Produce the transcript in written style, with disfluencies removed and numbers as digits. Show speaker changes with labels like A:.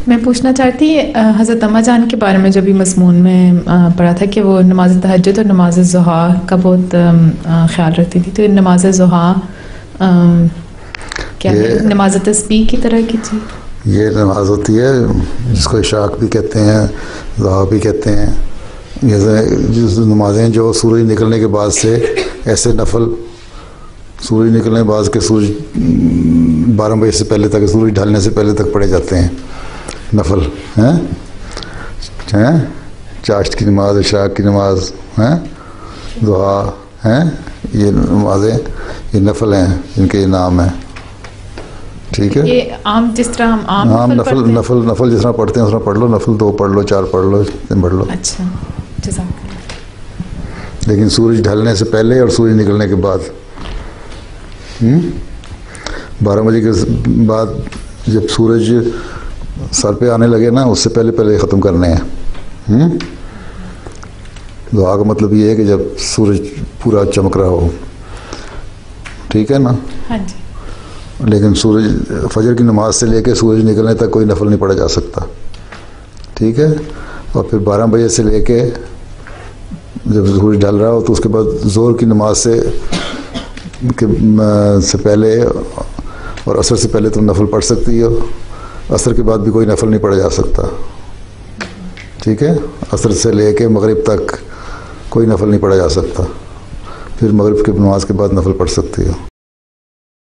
A: मैं पूछना चाहती हज़रत अम्मा जान के बारे में, जो भी मज़मून में पढ़ा था कि वो नमाज तहज्जुद और नमाज ज़ुहा का बहुत ख्याल रखती थी, तो नमाज ज़ुहा क्या नमाज तस्बीह की तरह की थी?
B: ये नमाज होती है जिसको इशाक भी कहते हैं, ज़ुहा भी कहते हैं। ये नमाज़ें जो सूरज निकलने के बाद से ऐसे नफल, सूरज निकलने के बाद के सूरज 12 बजे से पहले तक, सूरज ढलने से पहले तक पढ़े जाते हैं नफल हैं। चाश्त की नमाज, इशाक की नमाज हैं, दुआ हैं, ये नमाज़ें ये नफल हैं, इनके नाम हैं। ठीक है,
A: ये आम जिस तरह हम आम
B: नफल जिस तरह पढ़ते हैं उस तरह पढ़ लो, नफल 2 पढ़ लो, 4 पढ़ लो, 3 पढ़ लो।
A: अच्छा,
B: लेकिन सूरज ढलने से पहले और सूरज निकलने के बाद 12 बजे के बाद जब सूरज सर पे आने लगे ना, उससे पहले पहले ख़त्म करने हैं। दुआ का मतलब ये है कि जब सूरज पूरा चमक रहा हो, ठीक है ना।
A: हाँ जी।
B: लेकिन सूरज फजर की नमाज से लेके सूरज निकलने तक कोई नफल नहीं पढ़ा जा सकता, ठीक है। और फिर 12 बजे से लेके जब सूरज ढल रहा हो तो उसके बाद ज़ोर की नमाज से पहले और असर से पहले तुम नफल पढ़ सकती हो। असर के बाद भी कोई नफल नहीं पढ़ा जा सकता, ठीक है। असर से लेके मगरिब तक कोई नफल नहीं पढ़ा जा सकता, फिर मगरिब की नमाज के बाद नफल पढ़ सकती हो।